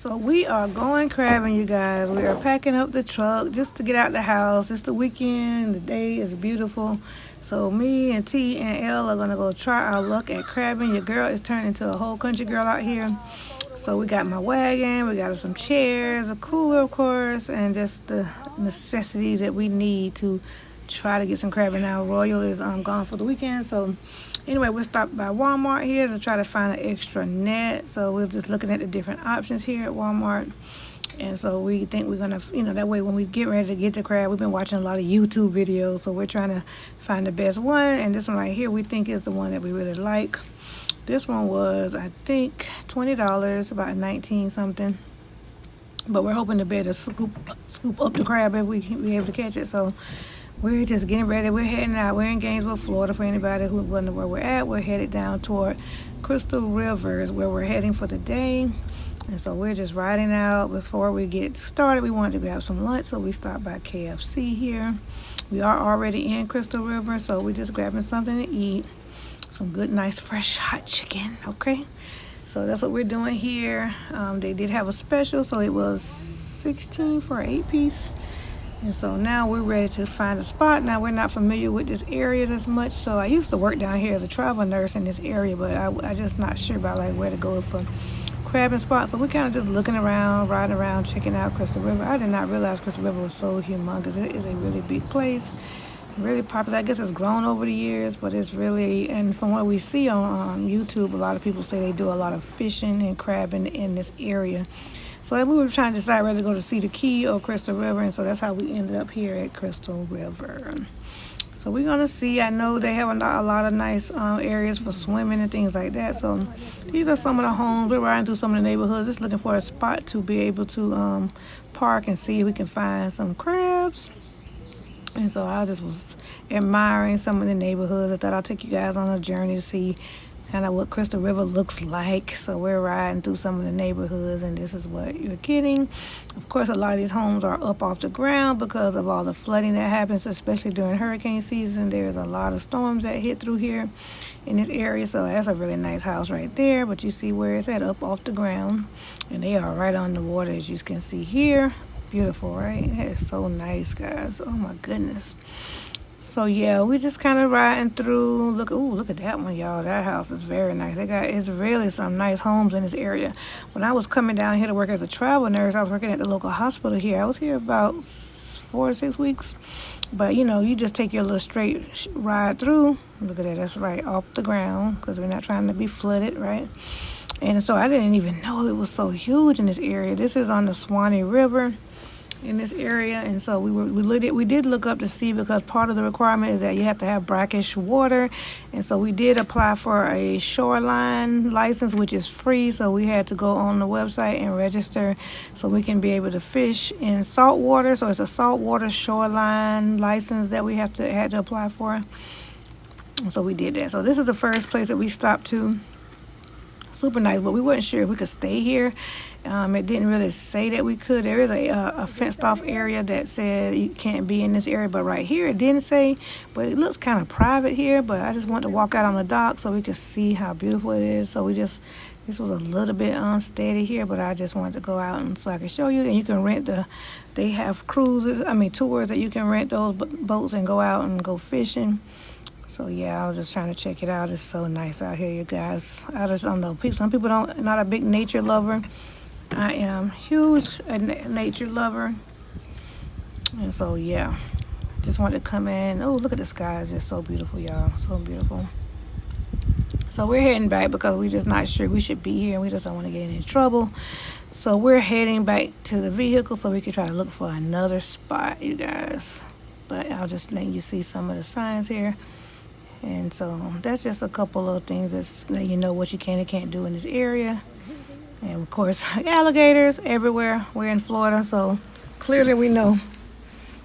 So we are going crabbing, you guys. We are packing up the truck just to get out the house. It's the weekend. The day is beautiful. So me and T and L are going to go try our luck at crabbing. Your girl is turning into a whole country girl out here. So we got my wagon, we got some chairs, a cooler, of course, and just the necessities that we need to try to get some crabbing. Now Royal is gone for the weekend, so anyway, we stopped by Walmart here to try to find an extra net. So we're just looking at the different options here at Walmart. And so we think we're going to, that way when we get ready to get the crab, we've been watching a lot of YouTube videos. So we're trying to find the best one. And this one right here, we think is the one that we really like. This one was, I think, $20, about 19 something. But we're hoping to be able to scoop up the crab if we can be able to catch it. So we're just getting ready. We're heading out. We're in Gainesville, Florida. For anybody who wonders where we're at, we're headed down toward Crystal River is where we're heading for the day. And so we're just riding out. Before we get started, we wanted to grab some lunch, so we stopped by KFC here. We are already in Crystal River, so we're just grabbing something to eat. Some good, nice, fresh, hot chicken, okay? So that's what we're doing here. They did have a special, so it was $16 for an 8-piece. And so now we're ready to find a spot. Now we're not familiar with this area as much. So I used to work down here as a travel nurse in this area, but I just not sure about like where to go for crabbing spots. So we're kind of just looking around, riding around, checking out Crystal River. I did not realize Crystal River was so humongous. It is a really big place, really popular. I guess it's grown over the years, but it's really, and from what we see on YouTube, a lot of people say they do a lot of fishing and crabbing in this area. So we were trying to decide whether to go to Cedar Key or Crystal River, and so that's how we ended up here at Crystal River. So we're going to see. I know they have a lot of nice areas for swimming and things like that. So these are some of the homes. We're riding through some of the neighborhoods, just looking for a spot to be able to park and see if we can find some crabs. And so I just was admiring some of the neighborhoods. I thought I'll take you guys on a journey to see kind of what Crystal River looks like. So we're riding through some of the neighborhoods, and this is what you're getting. Of course, a lot of these homes are up off the ground because of all the flooding that happens, especially during hurricane season. There's a lot of storms that hit through here in this area. So that's a really nice house right there, but you see where it's at, up off the ground, and they are right on the water, as you can see here. Beautiful, right? That is so nice, guys. Oh my goodness. So yeah, we just kind of riding through. Look at that one, y'all. That house is very nice. It's really some nice homes in this area. When I was coming down here to work as a travel nurse, I was working at the local hospital here. I was here about 4 to 6 weeks. But you just take your little straight ride through. Look at that. That's right off the ground, because we're not trying to be flooded, right? And so I didn't even know it was so huge in this area. This is on the Swanee River in this area, and so we did look up to see, because part of the requirement is that you have to have brackish water, and so we did apply for a shoreline license, which is free. So we had to go on the website and register so we can be able to fish in salt water. So it's a saltwater shoreline license that we had to apply for, and so we did that. So this is the first place that we stopped to. Super nice, but we weren't sure if we could stay here. It didn't really say that we could. There is a fenced off area that said you can't be in this area, but right here it didn't say, but it looks kind of private here. But I just wanted to walk out on the dock so we could see how beautiful it is. So this was a little bit unsteady here, but I just wanted to go out and so I can show you. And you can rent they have tours that you can rent those boats and go out and go fishing. So yeah, I was just trying to check it out. It's so nice out here, you guys. I just don't know. Some people not a big nature lover. I am huge a nature lover. And so yeah, just wanted to come in. Oh, look at the sky. It's just so beautiful, y'all. So beautiful. So we're heading back because we're just not sure we should be here, and we just don't want to get in any trouble. So we're heading back to the vehicle so we can try to look for another spot, you guys. But I'll just let you see some of the signs here. And so that's just a couple of things that you know what you can and can't do in this area. And of course, alligators everywhere. We're in Florida, so clearly we know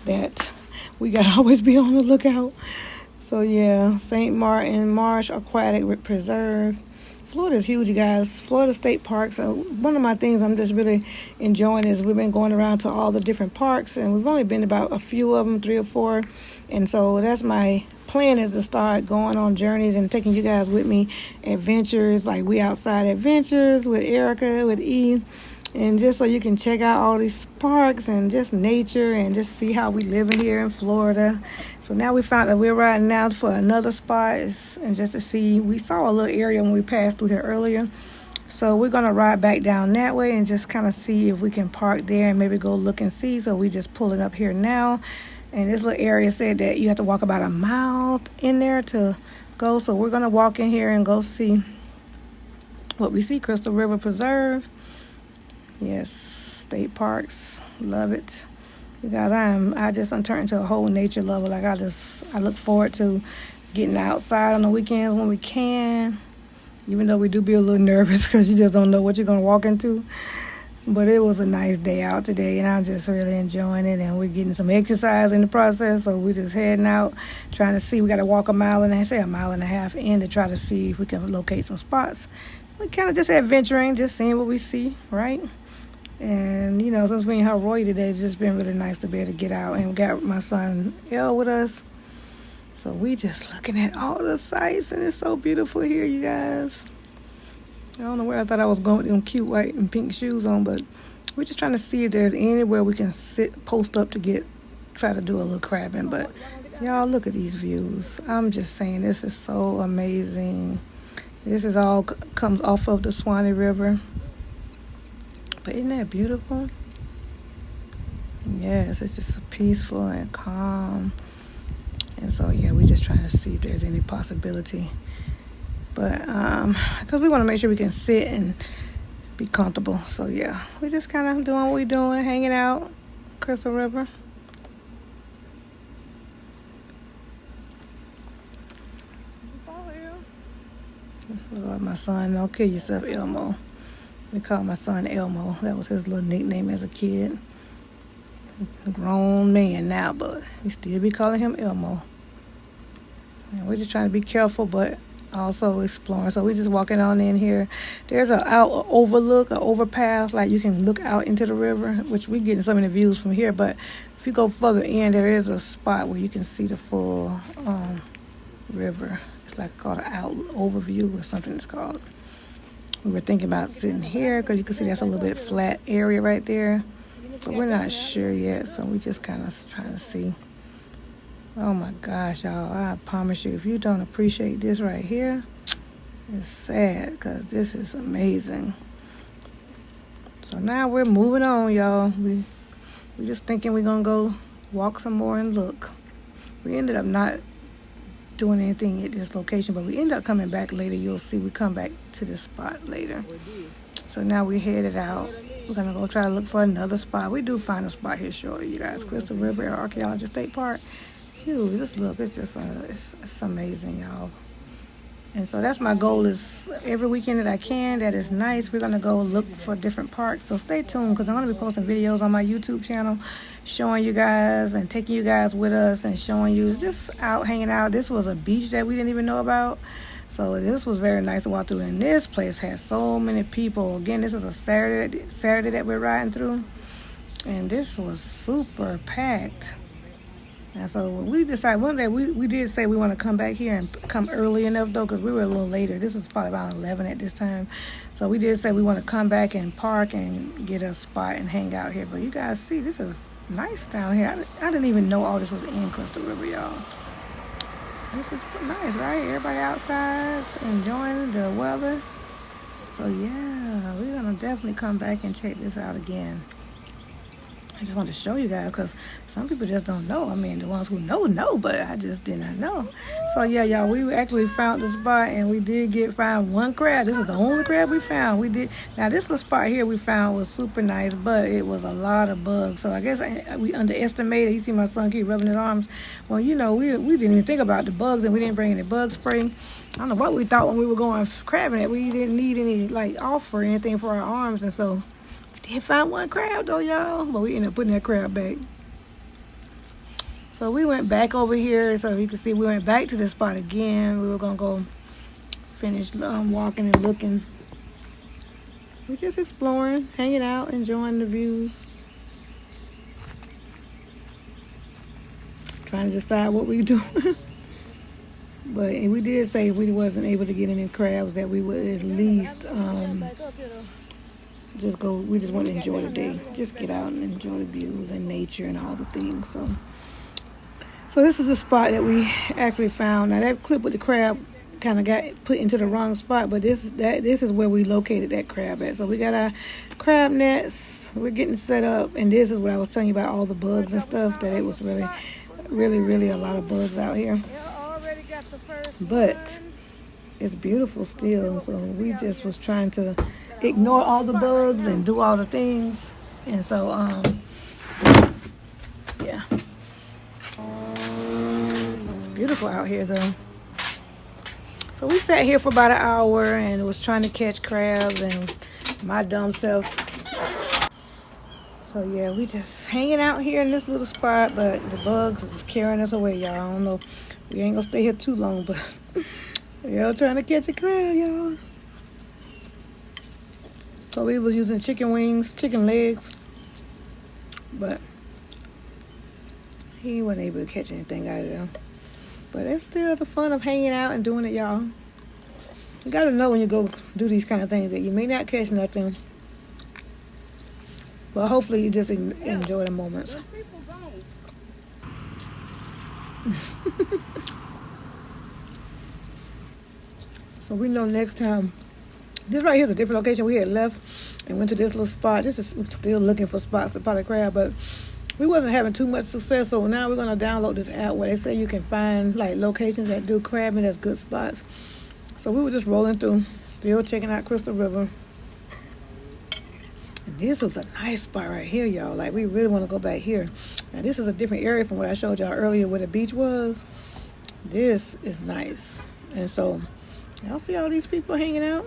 that we gotta always be on the lookout. So yeah, St. Martin Marsh Aquatic Preserve. Florida is huge, you guys. Florida State Parks. One of my things I'm just really enjoying is we've been going around to all the different parks, and we've only been about a few of them, 3 or 4. And so that's my plan, is to start going on journeys and taking you guys with me, adventures like We Outside Adventures with Erica, with E. And just so you can check out all these parks and just nature and just see how we live in here in Florida. So now we found that we're riding out for another spot, and just to see, we saw a little area when we passed through here earlier. So we're going to ride back down that way and just kind of see if we can park there and maybe go look and see. So we just pulling up here now. And this little area said that you have to walk about a mile in there to go. So we're going to walk in here and go see what we see. Crystal River Preserve. Yes, state parks. Love it. You guys, I just turned into a whole nature lover. Like I look forward to getting outside on the weekends when we can. Even though we do be a little nervous because you just don't know what you're going to walk into. But it was a nice day out today, and I'm just really enjoying it. And we're getting some exercise in the process, so we're just heading out, trying to see. We got to walk a mile and a half in to try to see if we can locate some spots. We kind of just adventuring, just seeing what we see, right? And, you know, since we in Hawaii today, it's just been really nice to be able to get out. And we got my son, El, with us. So we just looking at all the sights, and it's so beautiful here, you guys. I don't know where I thought I was going with them cute white and pink shoes on, but we're just trying to see if there's anywhere we can post up to try to do a little crabbing. But y'all, look at these views. I'm just saying, this is so amazing. This is all comes off of the Swanee River. But isn't that beautiful? Yes, it's just peaceful and calm. And so, yeah, we're just trying to see if there's any possibility. But, because we want to make sure we can sit and be comfortable. So, yeah, we're just kind of doing what we're doing, hanging out, Crystal River. Lord, my son, don't kill yourself, Elmo. We call my son Elmo. That was his little nickname as a kid. A grown man now, but we still be calling him Elmo. And we're just trying to be careful, but also exploring. So we're just walking on in here. There's an overlook, an overpass, like you can look out into the river, which we're getting so many views from here. But if you go further in, there is a spot where you can see the full river. It's like called an overview or something it's called. We were thinking about sitting here because you can see that's a little bit flat area right there. But we're not sure yet, so we just kind of trying to see. Oh my gosh, y'all, I promise you, if you don't appreciate this right here, it's sad because this is amazing. So now we're moving on, y'all. We're just thinking we're going to go walk some more and look. We ended up not doing anything at this location, but we ended up coming back later. You'll see we come back to this spot later. So now we're headed out. We're going to go try to look for another spot. We do find a spot here shortly, you guys. Crystal River Archaeology State Park. Huge. Just look. It's just it's amazing, y'all. And so that's my goal, is every weekend that I can, that is nice, we're going to go look for different parks. So stay tuned, because I'm going to be posting videos on my YouTube channel showing you guys and taking you guys with us and showing you just out hanging out. This was a beach that we didn't even know about. So this was very nice to walk through. And this place has so many people. Again, this is a Saturday that we're riding through. And this was super packed. And so we decided one day, we did say we want to come back here and come early enough, though, because we were a little later. This is probably about 11 at this time. So we did say we want to come back and park and get a spot and hang out here. But you guys see, this is nice down here. I didn't even know all this was in Crystal River, y'all. This is nice, right? Everybody outside enjoying the weather. So, yeah, we're going to definitely come back and check this out again. I just wanted to show you guys, because some people just don't know. I mean, the ones who know, but I just did not know. So, yeah, y'all, we actually found the spot, and we did find one crab. This is the only crab we found. Now, this little spot here we found was super nice, but it was a lot of bugs. So, I guess we underestimated. You see my son keep rubbing his arms. Well, you know, we didn't even think about the bugs, and we didn't bring any bug spray. I don't know what we thought when we were going crabbing it. We didn't need any, off or anything for our arms, and so did find one crab though, y'all, but we ended up putting that crab back. So we went back over here, so you can see we went back to this spot again. We were gonna go finish walking and looking. We're just exploring, hanging out, enjoying the views, trying to decide what we do. But we did say if we wasn't able to get any crabs, that we would at least We just want to enjoy the day. Just get out and enjoy the views and nature and all the things. So this is a spot that we actually found. Now that clip with the crab kind of got put into the wrong spot, but this is where we located that crab at. So we got our crab nets. We're getting set up, and this is what I was telling you about, all the bugs and stuff, that it was really, really, really a lot of bugs out here. But it's beautiful still, so we just was trying to ignore all the bugs and do all the things. And so yeah, it's beautiful out here though. So we sat here for about an hour and was trying to catch crabs, and my dumb self. So yeah, we just hanging out here in this little spot, but the bugs is carrying us away, y'all. I don't know, we ain't gonna stay here too long, but y'all trying to catch a crab, y'all. So we was using chicken wings, chicken legs, but he wasn't able to catch anything out of them. But it's still the fun of hanging out and doing it, y'all. You gotta know when you go do these kind of things that you may not catch nothing, but hopefully you just enjoy the moments. So we know next time. This right here is a different location. We had left and went to this little spot. This is still looking for spots to pot a crab, but we wasn't having too much success. So now we're gonna download this app where they say you can find like locations that do crabbing as good spots. So we were just rolling through, still checking out Crystal River. And this was a nice spot right here, y'all. Like, we really want to go back here. Now this is a different area from what I showed y'all earlier where the beach was. This is nice. And so y'all see all these people hanging out?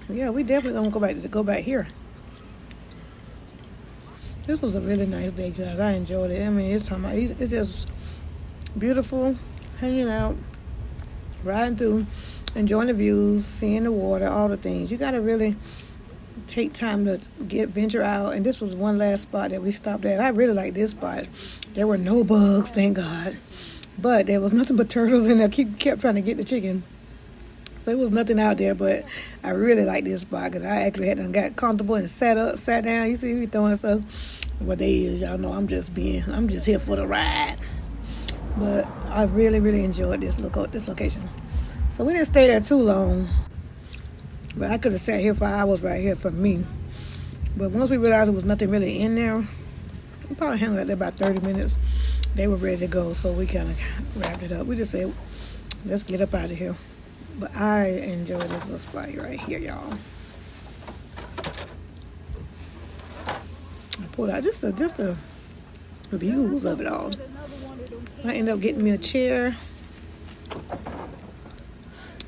Yeah, we definitely gonna go back here. This was a really nice day, guys. I enjoyed it. I mean, it's just beautiful, hanging out, riding through, enjoying the views, seeing the water, all the things. You gotta really take time to venture out. And this was one last spot that we stopped at. I really like this spot. There were no bugs, thank God, but there was nothing but turtles in there. Kept trying to get the chicken. So it was nothing out there, but I really like this spot because I actually got comfortable and sat down. You see me throwing stuff. What day is, y'all know I'm just here for the ride. But I really, really enjoyed this location. So we didn't stay there too long, but I could have sat here for hours right here for me. But once we realized there was nothing really in there, we probably hung out there about 30 minutes. They were ready to go, so we kind of wrapped it up. We just said, let's get up out of here. But I enjoy this little spot right here, y'all. I pulled out just the views of it all. I ended up getting me a chair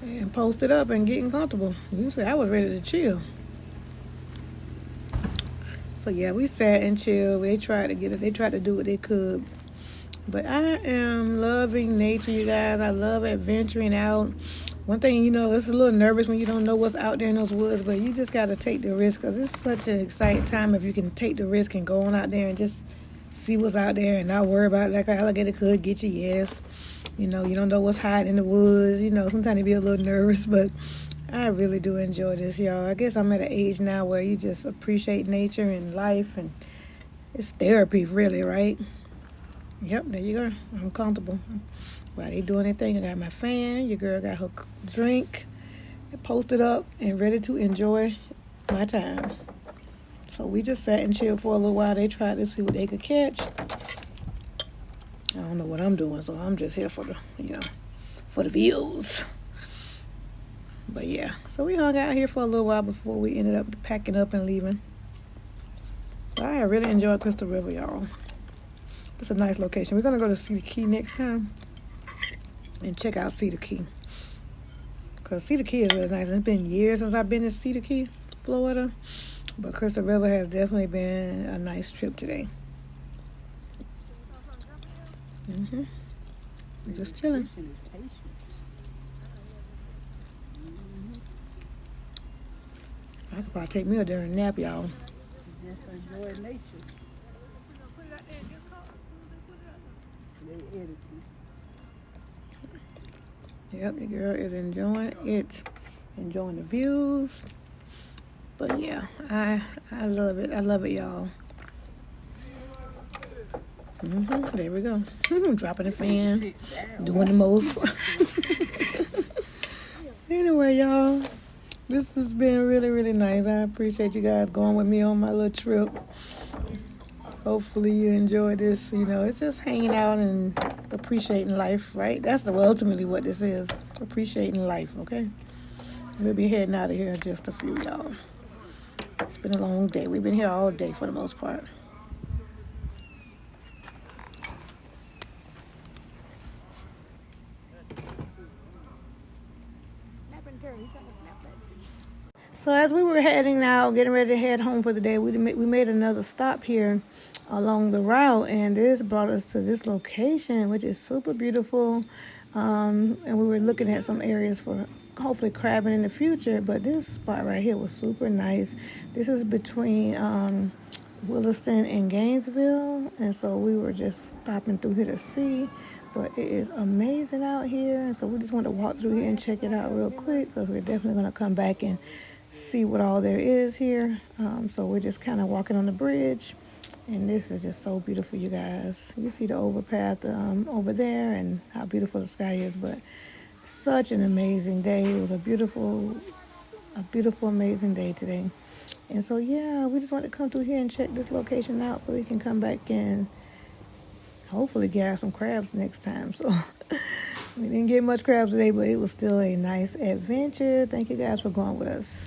and posted up and getting comfortable. Usually I was ready to chill. So yeah, we sat and chilled. They tried to do what they could. But I am loving nature, you guys. I love adventuring out. One thing, it's a little nervous when you don't know what's out there in those woods, but you just got to take the risk because it's such an exciting time if you can take the risk and go on out there and just see what's out there and not worry about it like an alligator could get you, yes. You don't know what's hiding in the woods. Sometimes you be a little nervous, but I really do enjoy this, y'all. I guess I'm at an age now where you just appreciate nature and life, and it's therapy, really, right? Yep, there you go. I'm comfortable. While they doing their thing, I got my fan. Your girl got her drink, posted up, and ready to enjoy my time. So we just sat and chilled for a little while. They tried to see what they could catch. I don't know what I'm doing, so I'm just here for the views. But yeah, so we hung out here for a little while before we ended up packing up and leaving. But I really enjoyed Crystal River, y'all. It's a nice location. We're gonna go to Cedar Key next time and check out Cedar Key, because Cedar Key is really nice. It's been years since I've been to Cedar Key, Florida, but Crystal River has definitely been a nice trip today. Just chilling. I could probably take me a dinner nap, y'all. Just enjoy nature. They editing. Yep, the girl is enjoying it. Enjoying the views. But yeah, I love it. I love it, y'all. There we go. Dropping the fan, Sit down. doing the most. Anyway, y'all, this has been really, really nice. I appreciate you guys going with me on my little trip. Hopefully you enjoy this. You know, it's just hanging out and appreciating life, right? That's ultimately what this is. Appreciating life, okay? We'll be heading out of here in just a few, y'all. It's been a long day. We've been here all day for the most part. So as we were heading out, getting ready to head home for the day, we made another stop here along the route, and this brought us to this location, which is super beautiful. And we were looking at some areas for hopefully crabbing in the future, but this spot right here was super nice. This is between Williston and Gainesville, and so we were just stopping through here to see. But it is amazing out here, and so we just want to walk through here and check it out real quick, because we're definitely going to come back and see what all there is here. So we're just kind of walking on the bridge, and this is just so beautiful, you guys. You see the overpath over there and how beautiful the sky is, but such an amazing day. It was a beautiful, amazing day today. And so yeah, we just want to come through here and check this location out so we can come back and hopefully get some crabs next time. So we didn't get much crabs today, but it was still a nice adventure. Thank you guys for going with us.